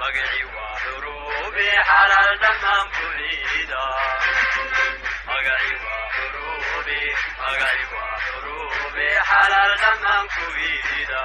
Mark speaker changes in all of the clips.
Speaker 1: magacii waa xuruubi xalaal dhammaan kulida magacii waa xuruubi magacii waa xuruubi xalaal dhammaan kulida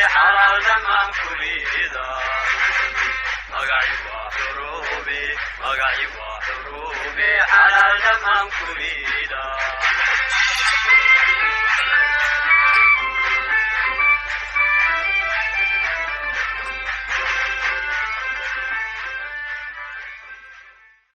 Speaker 1: حلال دمان كليدا مغاي وحروبي مغاي وحروبي حلال دمان كليدا